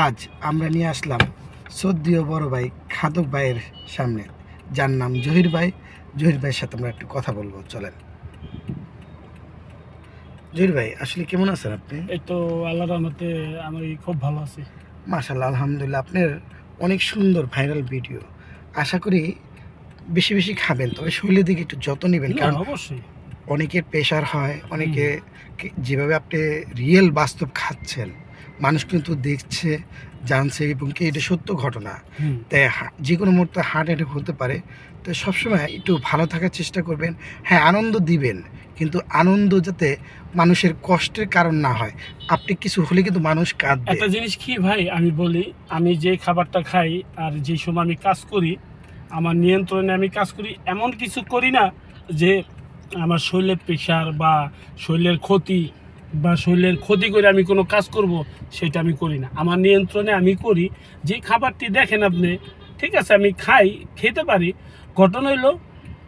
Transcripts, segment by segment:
আজ আমরা নিয়ে আসলাম শ্রদ্ধেয় বড় ভাই খাদক ভাইয়ের সামনে, যার নাম জহির ভাই। জহির ভাইয়ের সাথে আমরা একটু কথা বলবো, চলেন। জহির ভাই, আসলে কেমন আছেন আপনি? এই তো আল্লাহর রহমতে আমি খুব ভালো আছি। মাশাআল্লাহ, আলহামদুলিল্লাহ। আপনার অনেক সুন্দর ভাইরাল ভিডিও। আশা করি বেশি বেশি খাবেন, তবে শরীরের দিকে একটু যত্ন নেবেন, কারণ অবশ্যই অনেকের প্রেশার হয়, অনেকে যেভাবে আপনি রিয়েল বাস্তব খাচ্ছেন মানুষ কিন্তু দেখছে, জানছে, এবং কি এটা সত্য ঘটনা। তাই যে কোনো মুহূর্তে হার্ট অ্যাটাক হতে পারে। তো সবসময় একটু ভালো থাকার চেষ্টা করবেন। হ্যাঁ, আনন্দ দিবেন, কিন্তু আনন্দ যাতে মানুষের কষ্টের কারণ না হয়। আপনি কিছু হলে কিন্তু মানুষ কাঁদবে। একটা জিনিস কি ভাই, আমি বলি, আমি যে খাবারটা খাই আর যে সময় আমি কাজ করি, আমার নিয়ন্ত্রণে আমি কাজ করি, এমন কিছু করি না যে আমার শরীরের প্রেশার বা শরীরের ক্ষতি করে আমি কোনো কাজ করব, সেটা আমি করি না। আমার নিয়ন্ত্রণে আমি করি। যে খাবারটি দেখেন আপনি, ঠিক আছে, আমি খেতে পারি। ঘটনা হইলো,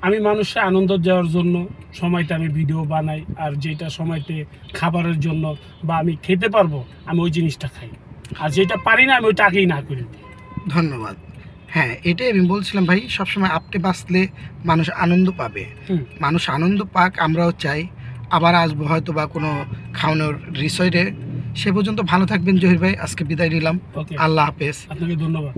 আমি মানুষকে আনন্দ দেওয়ার জন্য সময়টা আমি ভিডিও বানাই, আর যেটা সময়তে খাবারের জন্য বা আমি খেতে পারবো, আমি ওই জিনিসটা খাই। আর যেটা পারি না, আমি ওইটা আগেই না করে দিই। ধন্যবাদ। হ্যাঁ, এটাই আমি বলছিলাম ভাই, সবসময় আপনি বাঁচলে মানুষ আনন্দ পাবে। মানুষ আনন্দ পাক, আমরাও চাই। আবার আসবো হয়তো বা কোনো খাওয়ানোর রিসর্টে। সে পর্যন্ত ভালো থাকবেন জহির ভাই। আজকে বিদায় নিলাম। আল্লাহ হাফেজ। আপনাকে ধন্যবাদ।